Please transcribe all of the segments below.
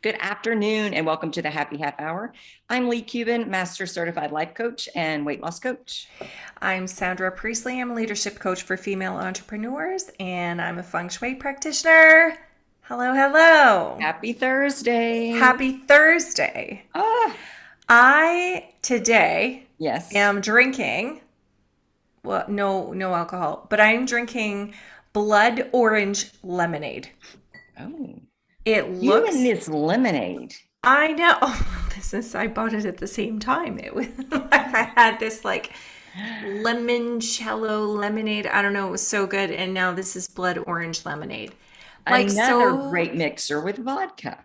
Good afternoon and welcome to the Happy Half Hour. I'm Leigh Kubin, Master Certified Life Coach and Weight Loss Coach. I'm Sandra Priestley. I'm a leadership coach for female entrepreneurs, and I'm a feng shui practitioner. Hello, hello. Happy Thursday. Happy Thursday. Ah, I today yes. am drinking, well, no alcohol, but I'm drinking blood orange lemonade. Oh, It you and looks, this lemonade. I know, I bought it at the same time. It was I had this like limoncello lemonade. I don't know, it was so good. And now this is blood orange lemonade. Like, Another so, great mixer with vodka.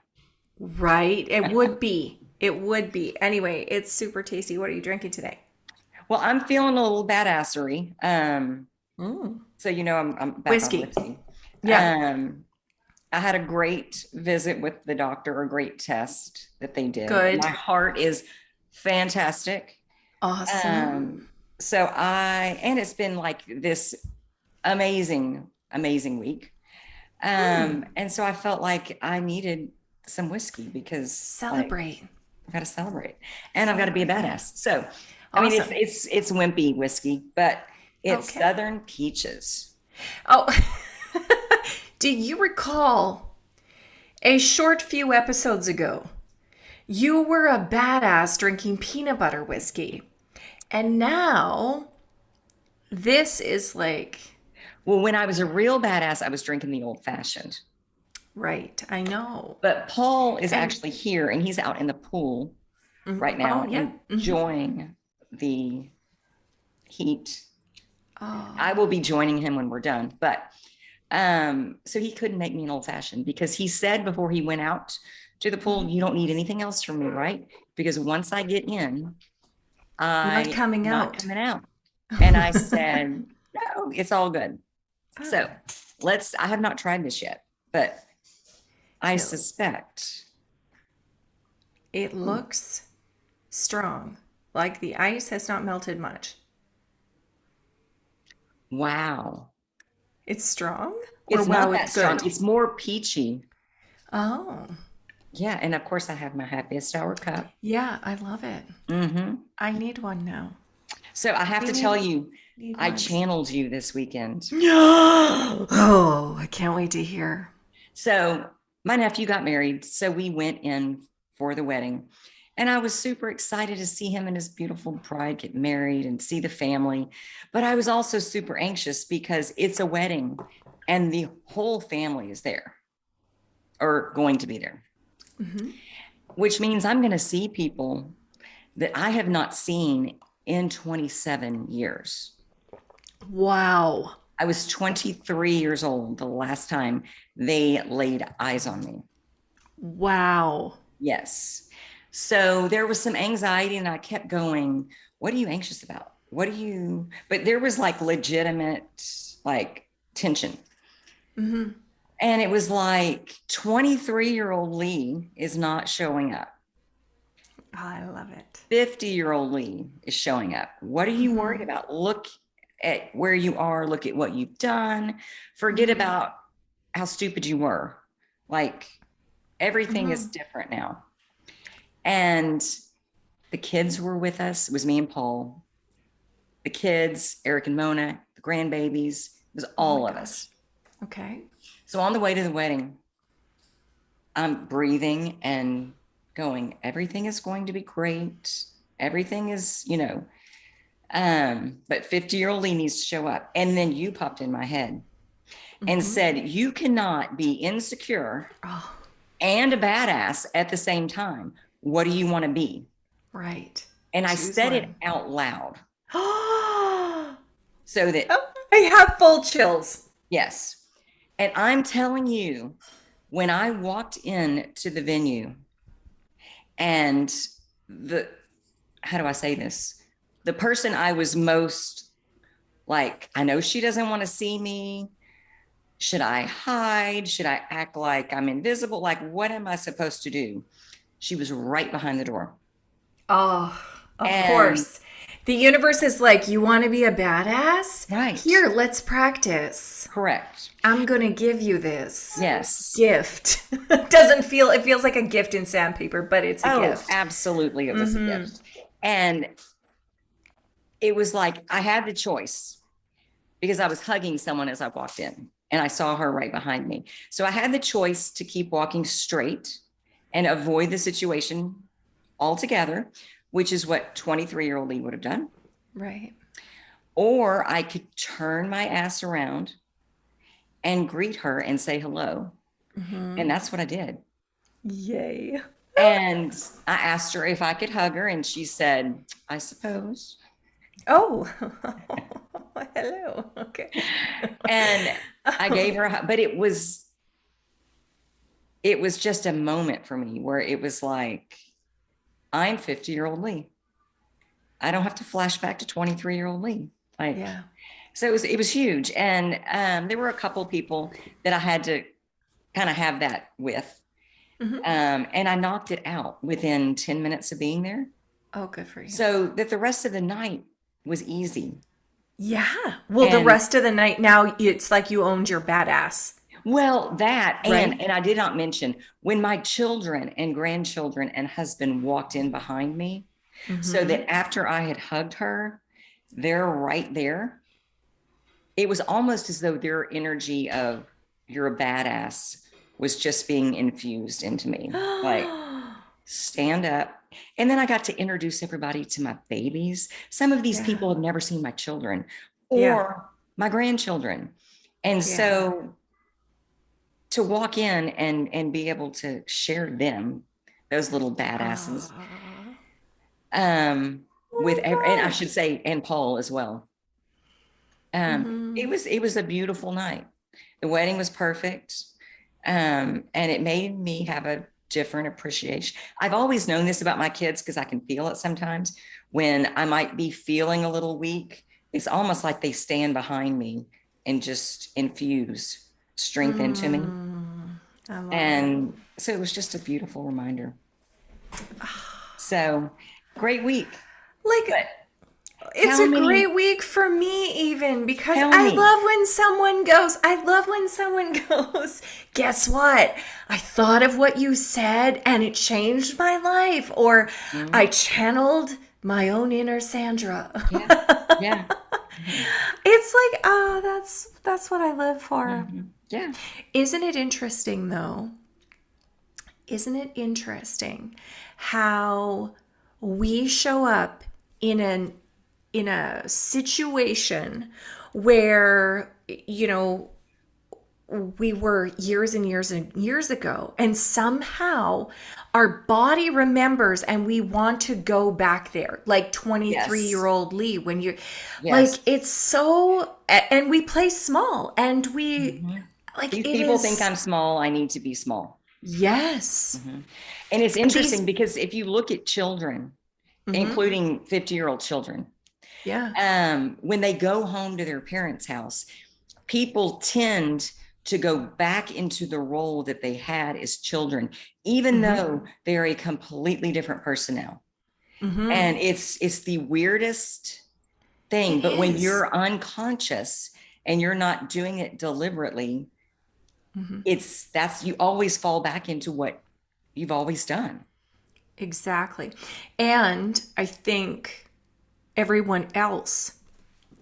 right? It would be. It would be. Anyway, it's super tasty. What are you drinking today? Well, I'm feeling a little badassery. Mm. So I'm back on Whiskey. whiskey. Yeah. I had a great visit with the doctor, a great test that they did. Good. My heart is fantastic. Awesome. Um, and it's been like this amazing week. Hmm. And so I felt like I needed some whiskey because like Celebrate. I've got to celebrate and I've got to be a Yeah. badass. So, I mean, Awesome. it's wimpy whiskey, but it's Okay. Southern Peaches. Oh, do you recall a short few episodes ago? You were a badass drinking peanut butter whiskey. And now this is like, Well, when I was a real badass, I was drinking the old fashioned. right, I know. But Paul is And actually here and he's out in the pool right oh now yeah. enjoying the heat. I Oh, will be joining him when we're done. But so he couldn't make me an old fashioned because he said before he went out to the pool, mhm. you don't need anything else from me, right? Because once I get in, Not I coming not out. coming out. And I said, no, it's all good. Oh, So I have not tried this yet, but I it, suspect. it looks strong. Like the ice has not melted much. Wow. It's strong? Or It's wow, not it's that strong. good. It's more peachy. Oh, Yeah. And of course, I have my happiest hour cup. yeah, I love it. Hmm. I need one now. So I have We to tell need you, need I ones. channeled you this weekend. Oh, I can't wait to hear. So my nephew got married. So we went in for the wedding. And I was super excited to see him and his beautiful bride get married and see the family. But I was also super anxious because it's a wedding and the whole family is there or going to be there, Hmm. which means I'm going to see people that I have not seen in 27 years. Wow. I was 23 years old the last time they laid eyes on me. Wow. Yes. So there was some anxiety, and I kept going, what are you anxious about? But there was like legitimate, like tension. Hmm. And it was like 23-year-old Leigh is not showing up. I love it. 50-year-old Leigh is showing up. What are you worried Hmm. about? Look at where you are, look at what you've done. Forget Hmm. about how stupid you were. Like everything is Hmm. different now. And the kids were with us. It was me and Paul. The kids, Eric and Mona, the grandbabies, it was Oh my all of gosh. us. Okay. So on the way to the wedding, I'm breathing and going, everything is going to be great. Everything is, but 50-year-old Leigh needs to show up. And then you popped in my head and Hmm. said, you cannot be insecure Oh, and a badass at the same time. What do you want to be? right. And I Choose said it one. out loud Oh, so that, I have full chills. yes. And I'm telling you, when I walked in to the venue and the, how do I say this? The person I was most like, I know she doesn't want to see me. Should I hide? Should I act like I'm invisible? Like, what am I supposed to do? She was right behind the door. Oh, of And course. The universe is like, you want to be a badass? Right. Here, let's practice. Correct. I'm going to give you this Yes. gift. Doesn't feel, it feels like a gift in sandpaper, but it's a Oh, gift. absolutely. It was a gift. And it was like I had the choice because I was hugging someone as I walked in and I saw her right behind me. So I had the choice to keep walking straight and avoid the situation altogether, which is what 23-year-old Leigh would have done. Right. Or I could turn my ass around and greet her and say hello. And that's what I did. Yay. And I asked her if I could hug her, and she said, I suppose. Oh, hello. Okay. And I gave her a hug, but it was just a moment for me where it was like, I'm 50-year-old Leigh. I don't have to flash back to 23-year-old Leigh. Like, Yeah. so it was huge. And there were a couple people that I had to kind of have that with. And I knocked it out within 10 minutes of being there. Oh, good for you. So that the rest of the night was easy. Yeah. Well, the rest of the night now, it's like you owned your badass. Well, that Right. and I did not mention when my children and grandchildren and husband walked in behind me, so that after I had hugged her, they're right there. It was almost as though their energy of you're a badass was just being infused into me. Like, stand up. And then I got to introduce everybody to my babies. Some of these Yeah. people have never seen my children Yeah. or my grandchildren. And Yeah. so to walk in and be able to share them, those little badasses, with and I should say, and Paul as well. It was a beautiful night. The wedding was perfect. And it made me have a different appreciation. I've always known this about my kids because I can feel it sometimes when I might be feeling a little weak. It's almost like they stand behind me and just infuse strength into me. I love it. And so it was just a beautiful reminder. So great week. Like, But it's how a many- great week for me, even because Tell I me. love when someone goes, guess what? I thought of what you said and it changed my life. Or I channeled my own inner Sandra. Yeah. It's like, oh, that's what I live for. Yeah. Isn't it interesting though? Isn't it interesting how we show up in a situation where, you know, we were years and years and years ago, and somehow our body remembers and we want to go back there, like 23-year-old Leigh, when you're Yes. like, it's so, and we play small, and we like, These it people is, think I'm small. I need to be small. yes. And it's interesting because if you look at children, including 50-year-old children, Yeah. when they go home to their parents' house, people tend to go back into the role that they had as children, even though they're a completely different person now. And it's the weirdest thing. It But when is. you're unconscious and you're not doing it deliberately, you always fall back into what you've always done. Exactly. And I think everyone else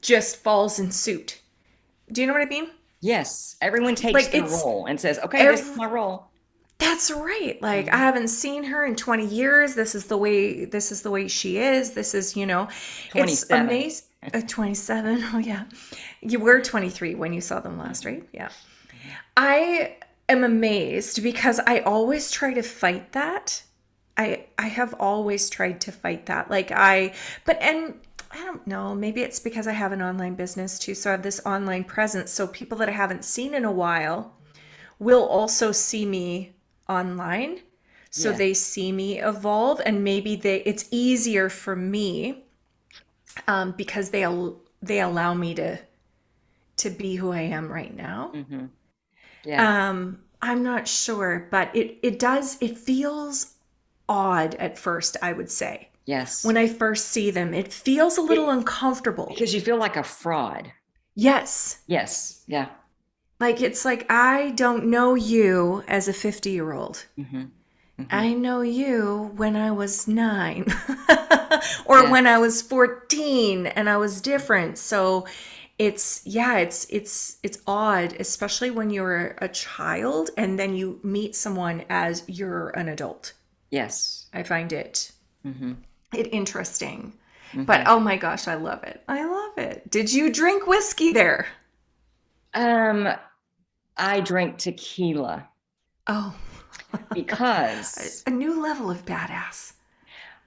just falls in suit. Do you know what I mean? Yes, everyone takes Like, their it's role and says, okay, this is my role. That's right. Like, I haven't seen her in 20 years. This is the way she is. This is, it's 27. amazing. 27. Oh yeah. You were 23 when you saw them last, right? Yeah. I am amazed because I always try to fight that. I have always tried to fight that. And I don't know, maybe it's because I have an online business too, so I have this online presence. So people that I haven't seen in a while will also see me online. So Yes. they see me evolve, and maybe it's easier for me because they allow me to be who I am right now. Yeah. I'm not sure, but it feels odd at first, I would say. Yes. when I first see them. It feels a little It, uncomfortable. because you feel like a fraud. Yes. Yes. Yeah. Like it's like I don't know you as a 50-year-old. Mm-hmm. Mm-hmm. I know you when I was 9 or Yeah. when I was 14 and I was different. So it's yeah, it's odd, especially when you're a child and then you meet someone as you're an adult. Yes. I find Mm-hmm. it interesting. But Mm-hmm. oh my gosh, I love it. I love it. Did you drink whiskey there? Um, I drink tequila Oh, because a new level of badass.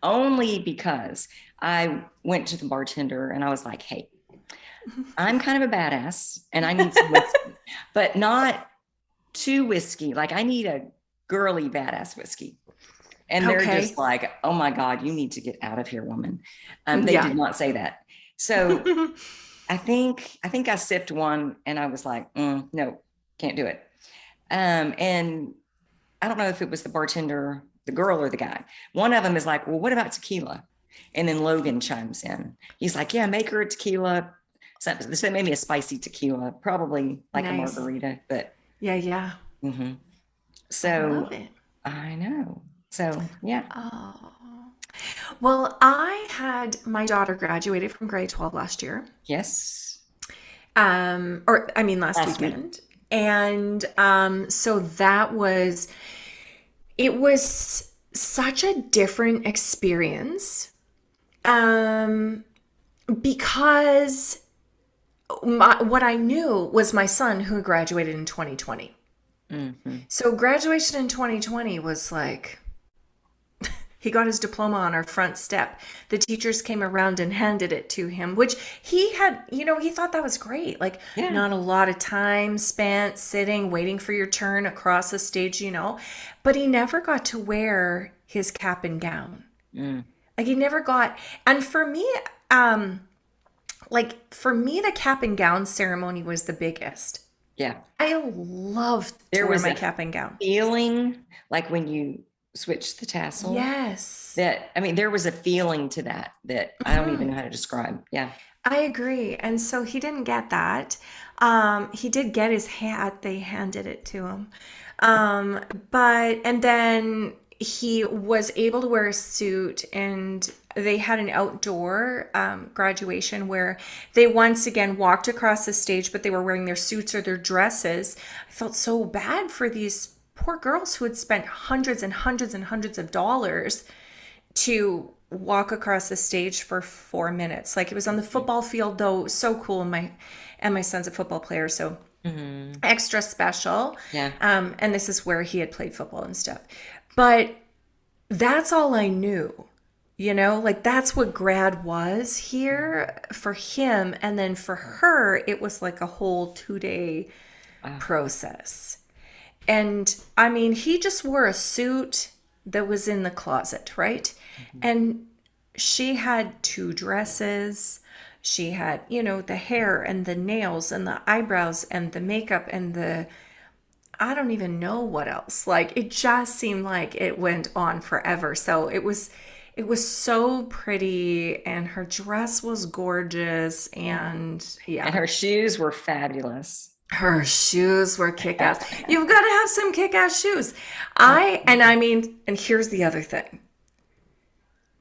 only because I went to the bartender and I was like, hey, I'm kind of a badass and I need some whiskey, but not too whiskey. Like I need a girly badass whiskey. And they're just Okay. like, oh my God, you need to get out of here, woman. They Yeah. did not say that. So I think I sipped one and I was like, no, can't do it. And I don't know if it was the bartender, the girl or the guy. One of them is like, well, what about tequila? And then Logan chimes in. He's like, yeah, make her a tequila. So maybe a spicy tequila, probably like a Nice. margarita, but Yeah, yeah. mhm. I love So it. I know. So yeah. Oh. Well, I had my daughter graduated from grade 12 last year. Yes. Or I mean last Last week. weekend. And so that was it was such a different experience. Um because what I knew was my son who graduated in 2020. Mm-hmm. So graduation in 2020 was like he got his diploma on our front step. The teachers came around and handed it to him, which he had, he thought that was great. Like, Yeah. not a lot of time spent sitting, waiting for your turn across the stage. But he never got to wear his cap and gown. Mm. Like, he never got, and for me, the cap and gown ceremony was the biggest. Yeah. I loved to There wear was my a cap and gown. feeling like when you switch the tassel Yes. that, I mean, there was a feeling to that I don't even know how to describe. Yeah. I agree. And so he didn't get that. He did get his hat. They handed it to him. And then he was able to wear a suit, and they had an outdoor graduation where they once again walked across the stage, but they were wearing their suits or their dresses. I felt so bad for these poor girls who had spent hundreds and hundreds and hundreds of dollars to walk across the stage for 4 minutes. Like, it was on the football field, though. So cool. And my son's a football player, so Mm-hmm. extra special. Yeah. And this is where he had played football and stuff. But that's all I knew. Like, that's what grad was here for him. And then for her, it was like a whole 2-day process. And I mean, he just wore a suit that was in the closet, right? Mm-hmm. And she had 2 dresses. She had, the hair and the nails and the eyebrows and the makeup and I don't even know what else. Like, it just seemed like it went on forever. So it was so pretty, and her dress was gorgeous, and yeah. And her shoes were fabulous. Her shoes were kick-ass. You've got to have some kick-ass shoes. And here's the other thing.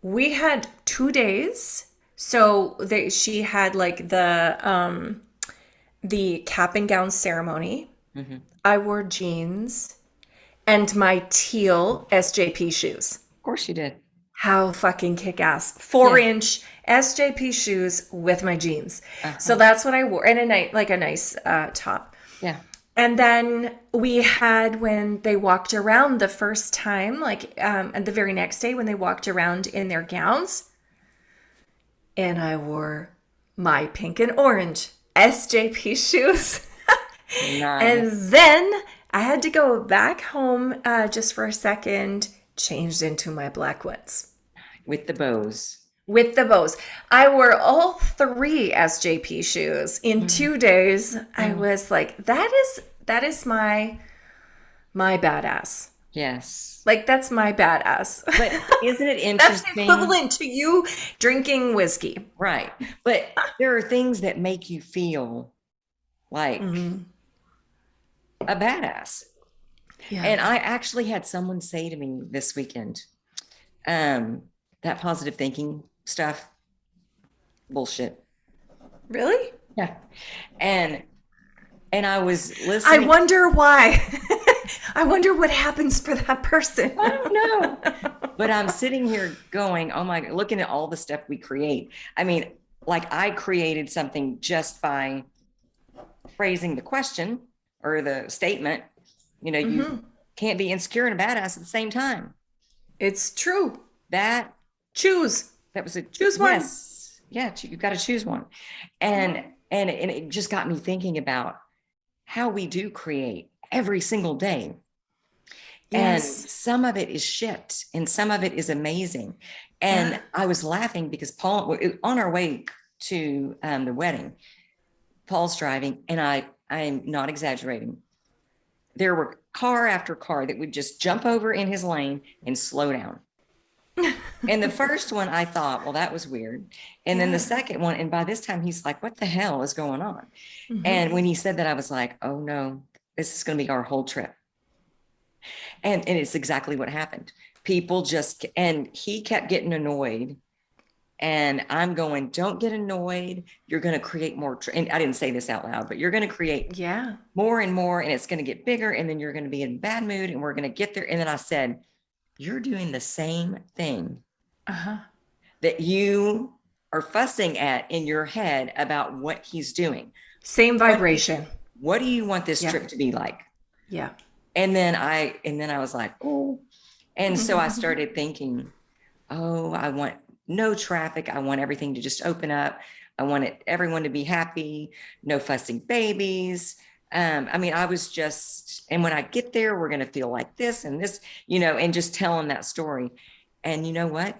We had 2 days. So she had like the cap and gown ceremony. Mm-hmm. I wore jeans and my teal SJP shoes. Of course you did. How fucking kick-ass. 4-inch SJP shoes with my jeans. Uh-huh. So that's what I wore. And a nice top. Yeah. And then we had, when they walked around the first time, and the very next day when they walked around in their gowns, and I wore my pink and orange SJP shoes. Nice. And then I had to go back home just for a second, changed into my black ones. With the bows. With the bows. I wore all 3 SJP shoes in 2 days. I was like, that is my badass. Yes. Like, that's my badass. But isn't it That's interesting? equivalent to you drinking whiskey. Right. But there are things that make you feel like Hmm. a badass. Yeah. And I actually had someone say to me this weekend, um, that positive thinking stuff, bullshit. Really? Yeah. And I was I listening. wonder why. I wonder what happens for that person. I don't know. But I'm sitting here going, oh my, looking at all the stuff we create. I mean, like I created something just by phrasing the question or the statement. You know, you Hmm. can't be insecure and a badass at the same time. It's true. That Choose. that was a Choose one. yes. Yeah, you've got to choose one. And it just got me thinking about how we do create every single day. And Yes. some of it is shit and some of it is amazing. Yeah. And I was laughing because Paul, on our way to the wedding, Paul's driving, and I'm not exaggerating. There were car after car that would just jump over in his lane and slow down. And the first one, I thought, well, that was weird. And then the Yeah. second one, and by this time, he's like, what the hell is going on? Hmm. And when he said that, I was like, oh no, this is going to be our whole trip. And it's exactly what happened. People just, and he kept getting annoyed. And I'm going, don't get annoyed. You're going to create more. And I didn't say this out loud, but you're going to create Yeah. more and more, and it's going to get bigger. And then you're going to be in bad mood, and we're going to get there. And then I said, you're doing the same thing Uh-huh. that you are fussing at in your head about what he's doing. Same What, vibration. what do you want this Yeah. trip to be like? Yeah. And then I was like, oh. And so I started thinking, oh, I want no traffic. I want everything to just open up. I want everyone to be happy, no fussing babies. I mean, I was just, and when I get there, we're going to feel like this and this, and just telling that story. And you know what?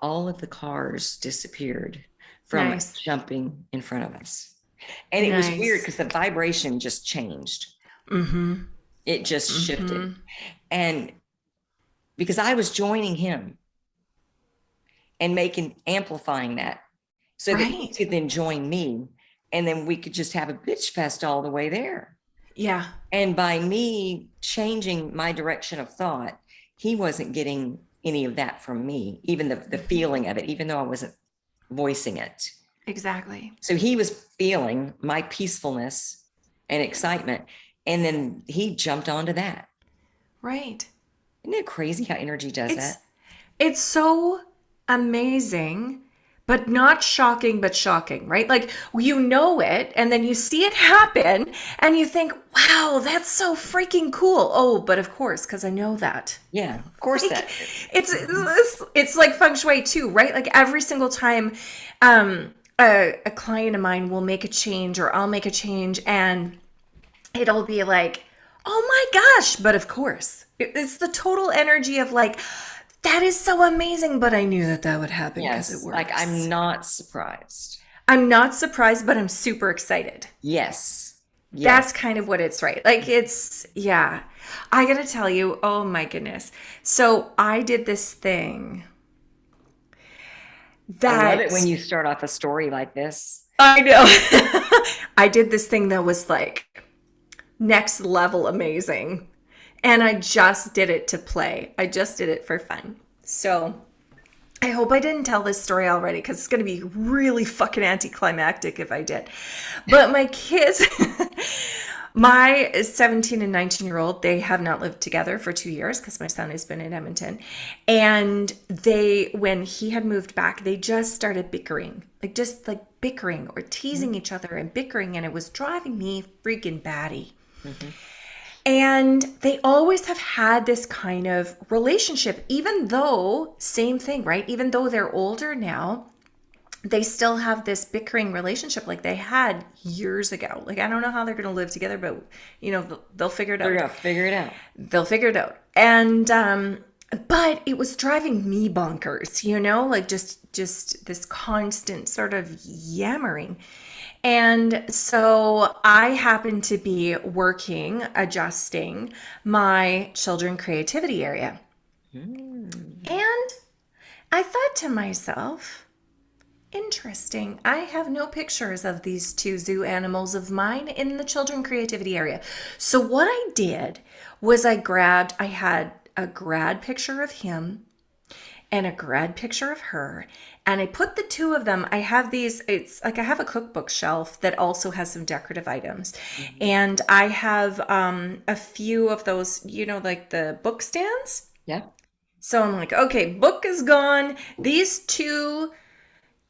All of the cars disappeared from Nice. jumping in front of us. And it was weird Nice. because the vibration just changed. Mm-hmm. It just shifted. Mm-hmm. And because I was joining him and amplifying that so that he Right. could then join me. And then we could just have a bitch fest all the way there. Yeah. And by me changing my direction of thought, he wasn't getting any of that from me, even the feeling of it, even though I wasn't voicing it. Exactly. So he was feeling my peacefulness and excitement. And then he jumped onto that. Right. Isn't it crazy how energy does It's that? it's so amazing, but not shocking, but shocking, right? Like you know it, and then you see it happen, and you think, wow, that's so freaking cool. Oh, but of course, because I know that. Yeah, of course Like that. it's like feng shui too, right? Like every single time a client of mine will make a change or I'll make a change and it'll be like, oh my gosh, but of course. It's the total energy of like, that is so amazing, but I knew that that would happen because it Yes, like I'm works. not surprised. I'm not surprised, but I'm super excited. Yes, That's yes. kind of what it's right. Like it's, yeah. I gotta tell you, oh my goodness. So I did this thing I love it when that you start off a story like this. I know. I did this thing that was like next level amazing. And I just did it to play. I just did it for fun. So I hope I didn't tell this story already because it's going to be really fucking anticlimactic if I did. But my kids, my 17 and 19-year-old, they have not lived together for 2 years because my son has been in Edmonton. And when he had moved back, they just started bickering, just like bickering or teasing each other and bickering. And it was driving me freaking batty. Mm-hmm. And they always have had this kind of relationship, even though, same thing, right? Even though they're older now, they still have this bickering relationship like they had years ago. Like, I don't know how they're going to live together, but, they'll figure it They're out. gonna figure it out. They'll figure it out. And, but it was driving me bonkers, like just this constant sort of yammering. And so I happened to be working, adjusting my children creativity area. Mm. And I thought to myself, interesting. I have no pictures of these two zoo animals of mine in the children creativity area. So what I did was I had a grad picture of him and a grad picture of her. And I put the two of them. I have these, it's like I have a cookbook shelf that also has some decorative items. Mhm. And I have a few of those, like the book stands. Yeah. So I'm like, okay, book is gone. These two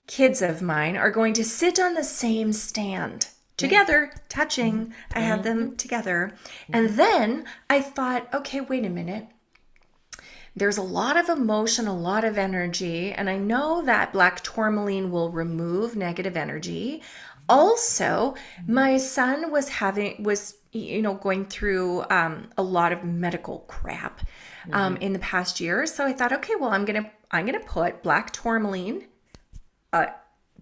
kids of mine are going to sit on the same stand Yeah. together, Mhm. touching. I have Mhm. them together. And Mhm. then I thought, okay, wait a minute. There's a lot of emotion, a lot of energy, and I know that black tourmaline will remove negative energy. Also, my son was going through a lot of medical crap Mhm. in the past year. So I thought, okay, well, I'm gonna put black tourmaline uh,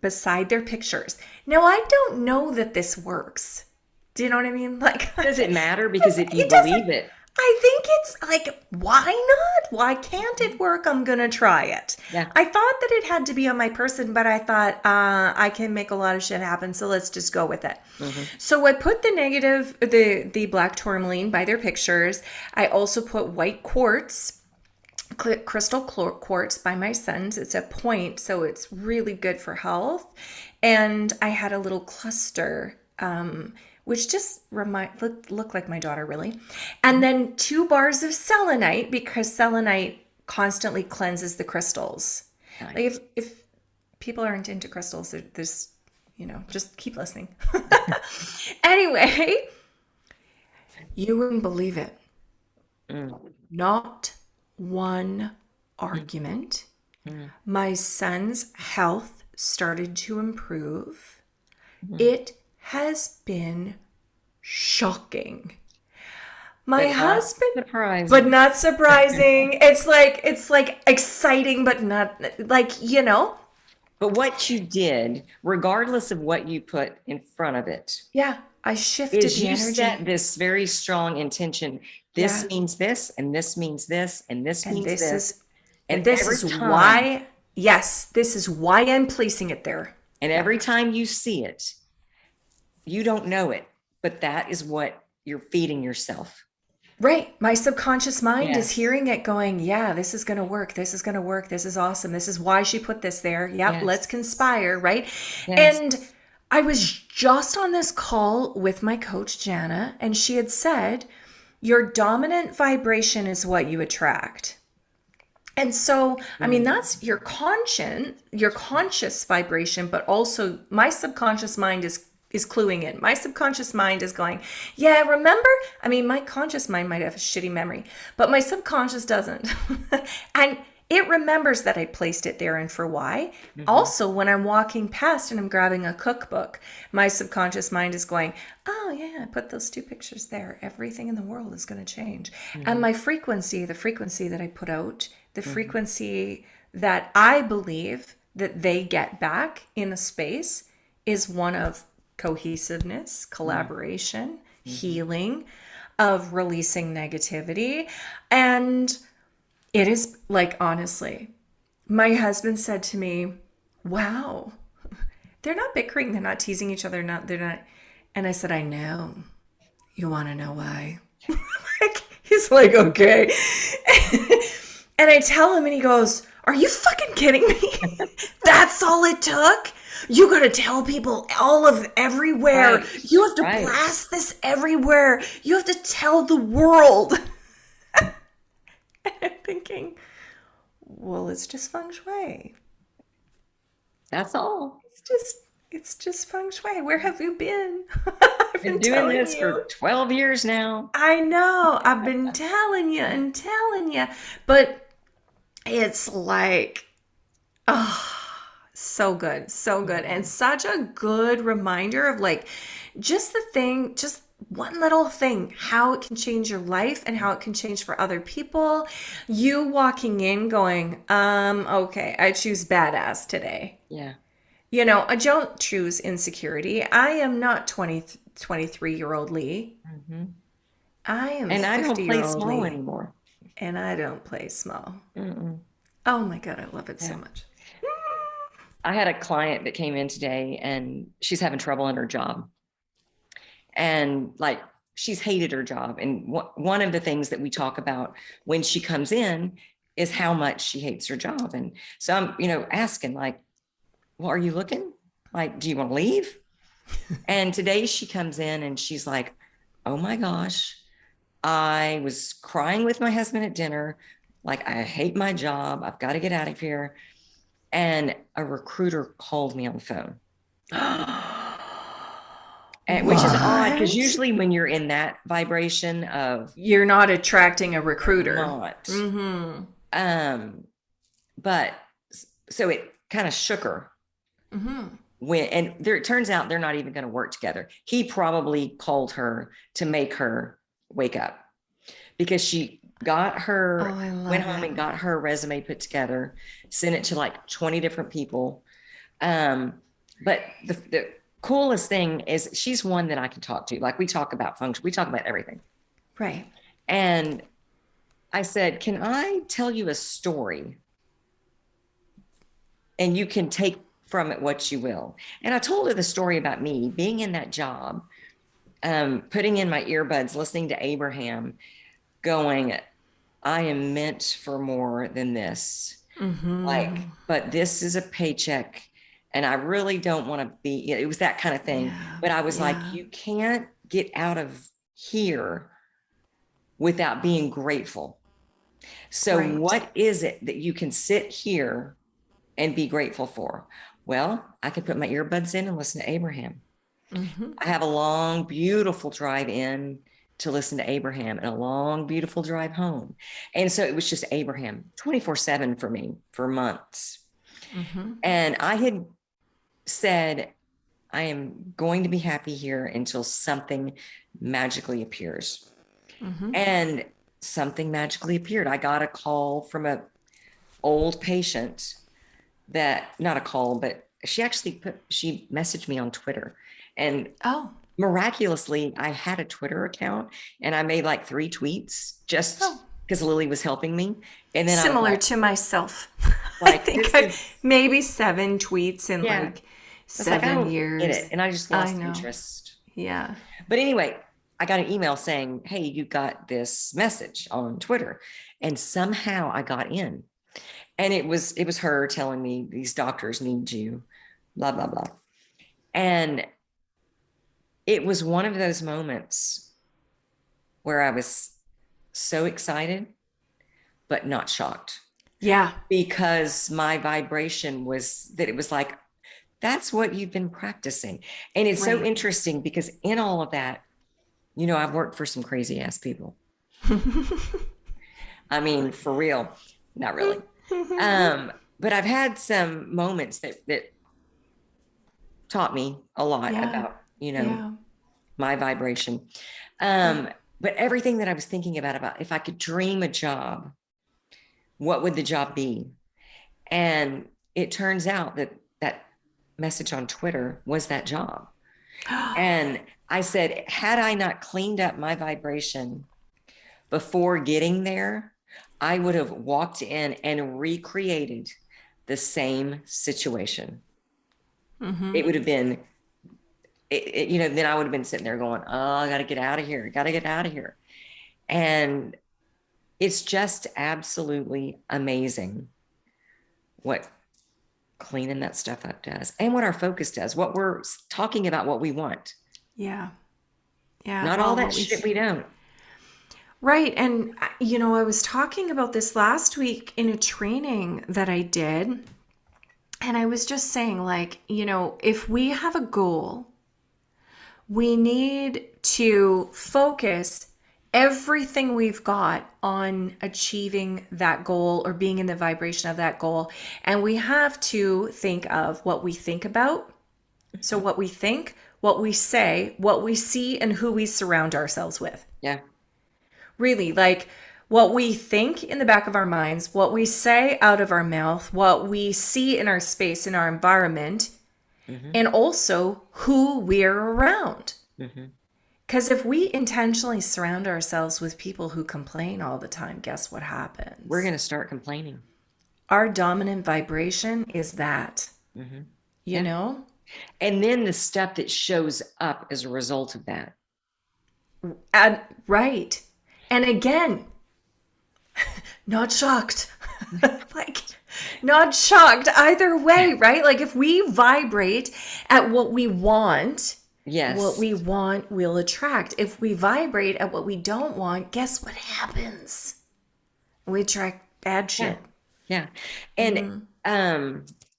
beside their pictures. Now I don't know that this works. Do you know what I mean? Like, Does it matter? Because if you it doesn't. believe it, I think it's like, why not? Why can't it work? I'm gonna try it. yeah. I thought that it had to be on my person, but I thought I can make a lot of shit happen, so let's just go with it. Mhm. So I put the black tourmaline by their pictures. I also put white quartz, crystal quartz by my son's. It's a point, so it's really good for health. And I had a little cluster, which just looked like my daughter really. And then 2 bars of selenite, because selenite constantly cleanses the crystals. Like Nice. if people aren't into crystals, there's just keep listening. Anyway, you wouldn't believe it. Mm. Not one argument. Mm. My son's health started to improve. Mm. It has been shocking. My But not husband, but surprising. not surprising. It's like exciting, but not like. But what you did, regardless of what you put in front of it, Yeah, I shifted is the you set energy. this very strong intention. This Yeah. means this, and this means this, and this And means this this. is And this every is time, why, yes, this is why I'm placing it there. and Yeah. every time you see it, you don't know it, but that is what you're feeding yourself. Right. My subconscious mind is Yes. hearing it going, yeah, this is going to work. This is going to work. This is awesome. This is why she put this there. Yep. Yes. Let's conspire. Right. Yes. And I was just on this call with my coach, Jana, and she had said, your dominant vibration is what you attract. And so, I mean, Mm. that's your conscious vibration, but also my subconscious mind is cluing in. My subconscious mind is going, yeah, remember? I mean, my conscious mind might have a shitty memory, but my subconscious doesn't. And it remembers that I placed it there and for why. Mhm. Also, when I'm walking past and I'm grabbing a cookbook, my subconscious mind is going, oh, yeah, I put those 2 pictures there. Everything in the world is going to change. And Mhm. my frequency, the frequency that I put out, the Mhm. frequency that I believe that they get back in the space is one of cohesiveness, Mhm. collaboration, Mhm. healing, of releasing negativity. And it is like, honestly, my husband said to me, wow, they're not bickering, they're not teasing each other, they're not. And I said, I know. You want to know why? He's like, okay. And I tell him, and he goes, are you fucking kidding me? That's all it took? You gotta tell people all of everywhere. Right. You have to Right. blast this everywhere. You have to tell the world. And I'm thinking, well, it's just feng shui. That's all. It's just feng shui. Where have you been? I've Been been doing telling this you. for 12 years now. I know. I've been telling you and telling you. But it's like, oh, so good. So good. And Mhm. such a good reminder of like just one little thing, how it can change your life and how it can change for other people. You walking in going, okay, I choose badass today. Yeah. I don't choose insecurity. I am not 23-year-old Leigh. Hmm. I am And I don't play 50-year-old small Leigh, anymore. and I don't play small. Mm-mm. Oh my God, I love it so Yeah. much. I had a client that came in today and she's having trouble in her job. And like she's hated her job. And one of the things that we talk about when she comes in is how much she hates her job. And so I'm, asking like, well, are you looking? Like, do you want to leave? And today she comes in and she's like, oh my gosh, I was crying with my husband at dinner. Like, I hate my job. I've got to get out of here. And a recruiter called me on the phone, and, which is odd because What? usually when you're in that vibration of You're not attracting a I'm recruiter. not, Mm-hmm. um, but so it kind of shook her Mm-hmm. and there it turns out they're not even going to work together. He probably called her to make her wake up because she got Oh, her I went love home it. and got her resume put together, sent it to like 20 different people. Um, but the coolest thing is she's one that I can talk to. Like we talk about function, we talk about everything. Right. And I said, can I tell you a story? And you can take from it what you will. And I told her the story about me being in that job, putting in my earbuds, listening to Abraham, going, I am meant for more than this. Like, Mm-hmm. but this is a paycheck. And I really don't want to be, it was that kind of thing. Yeah. But I was like, Yeah. you can't get out of here without being grateful. So, Right. what is it that you can sit here and be grateful for? Well, I could put my earbuds in and listen to Abraham. Mm-hmm. I have a long, beautiful drive in to listen to Abraham and a long, beautiful drive home. And so it was just Abraham 24/7 for me for months. Mm-hmm. And I had said, I am going to be happy here until something magically appears. Mm-hmm. And something magically appeared. I got a call from a old patient that not a call, but she messaged me on Twitter. And Oh. miraculously, I had a Twitter account and I made like 3 tweets just Oh. because Lily was helping me. And then I was Similar to myself. I like, think this I is, maybe 7 tweets in yeah. like I was like, I 7 don't get years. it. And I just I lost know. interest. Yeah. But anyway, I got an email saying, hey, you got this message on Twitter. And somehow I got in. And it was her telling me these doctors need you, blah, blah, blah. And it was one of those moments where I was so excited, but not shocked Yeah. because my vibration was that it was like, that's what you've been practicing. And it's so Right. interesting because in all of that, I've worked for some crazy ass people. I mean, for real, not really. But I've had some moments that taught me a lot Yeah. about, Yeah. my vibration. Yeah. But everything that I was thinking about if I could dream a job, what would the job be? And it turns out that that message on Twitter was that job. And I said, had I not cleaned up my vibration before getting there, I would have walked in and recreated the same situation. Mm-hmm. It would have been, then I would have been sitting there going, oh, I got to get out of here. Got to get out of here. And it's just absolutely amazing what cleaning that stuff up does and what our focus does, what we're talking about, what we want, Yeah. Yeah. not all Well, that shit we don't. right. And, I was talking about this last week in a training that I did. And I was just saying, like, if we have a goal, we need to focus everything we've got on achieving that goal or being in the vibration of that goal. And we have to think of what we think about. So, what we think, what we say, what we see, and who we surround ourselves with. Yeah. Really, like what we think in the back of our minds, what we say out of our mouth, what we see in our space, in our environment, Mm-hmm. and also who we're around. Mm-hmm. Because if we intentionally surround ourselves with people who complain all the time, guess what We're happens? going to start complaining. Our dominant vibration is that, Mm-hmm. you Yeah. know? And then the stuff that shows up as a result of that. And, right. And again, not shocked. Like, not shocked either way, right? Like, if we vibrate at what we want, what Yes. we want will attract. If we vibrate at what we don't want, guess what happens? We attract bad Yeah. shit. Yeah. And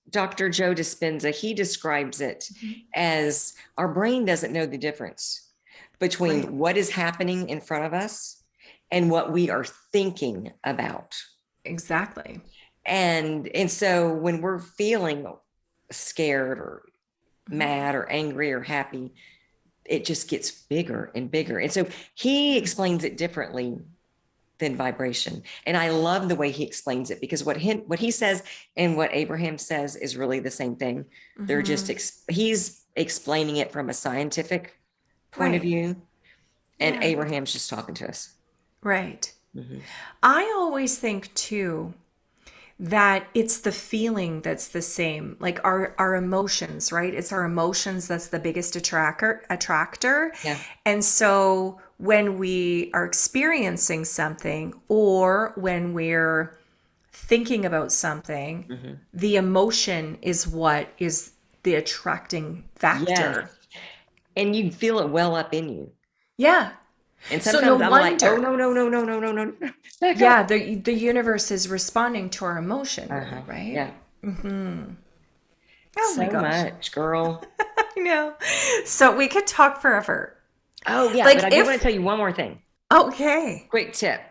Dr. Joe Dispenza, he describes it as our brain doesn't know the difference between Right. what is happening in front of us and what we are thinking about. Exactly. And so when we're feeling scared or mad or angry or happy, it just gets bigger and bigger. And so he explains it differently than vibration. And I love the way he explains it, because what he says and what Abraham says is really the same thing. They're just he's explaining it from a scientific point of Right. view, and Yeah. Abraham's just talking to us. Right. Mm-hmm. I always think too that it's the feeling that's the same, like our emotions, right? It's our emotions that's the biggest attractor. Yeah. And so when we are experiencing something, or when we're thinking about something, Mm-hmm. the emotion is what is the attracting Yeah. factor. And you feel it well up in you. Yeah. And So no sometimes I'm like, oh, wonder. no. Back Yeah, up. the universe is responding to our emotion, really, right? Yeah. Oh my So gosh. much, girl. I know. So we could talk forever. Oh, yeah. Like But I do want to tell you one more thing. okay. Quick tip.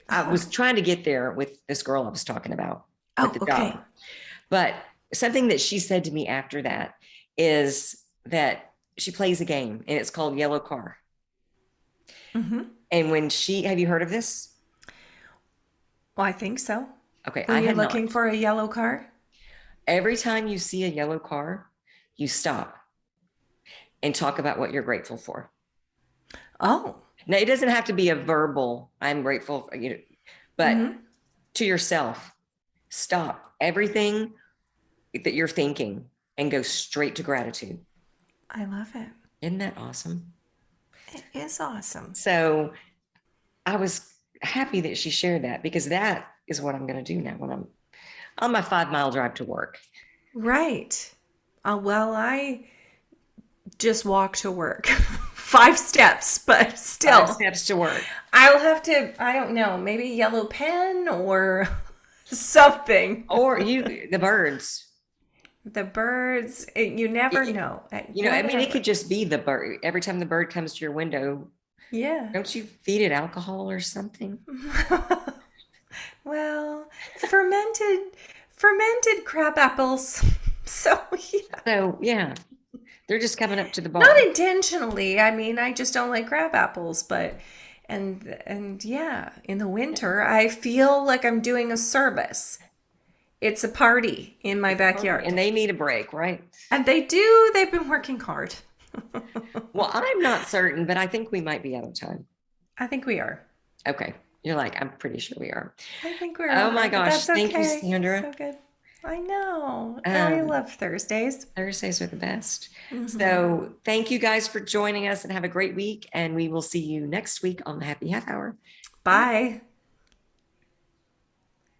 I was trying to get there with this girl I was talking about with the Okay. job. But something that she said to me after that is that she plays a game, and it's called Yellow Car. Mm-hmm. And when have you heard of this? Well, I think so. Okay, When I you're had looking not. for a yellow car? Every time you see a yellow car, you stop and talk about what you're grateful for. Oh. Now, it doesn't have to be a verbal, I'm grateful, but Mm-hmm. to yourself, stop everything that you're thinking and go straight to gratitude. I love it. Isn't that awesome? It is awesome. So I was happy that she shared that, because that is what I'm going to do now when I'm on my 5-mile drive to work. Right. Well, I just walk to work. 5 steps, but still. 5 steps to work. I'll have to, I don't know, maybe yellow pen or something. Or the birds. The birds, you never know. I mean, it could just be the bird. Every time the bird comes to your window, Yeah. don't you feed it alcohol or something? Well, fermented crab apples. So yeah. So yeah, they're just coming up to the bar. Not intentionally. I mean, I just don't like crab apples, but and yeah, in the winter, I feel like I'm doing a service. It's a party in my backyard. And they need a break, right? And they do. They've been working hard. Well, I'm not certain, but I think we might be out of time. I think we are. Okay. You're like, I'm pretty sure we are. I think we're. Oh my but gosh. that's Thank you, okay. Sandra. So good. I know. I love Thursdays. Thursdays are the best. So thank you guys for joining us, and have a great week. And we will see you next week on the Happy Half Hour. Bye.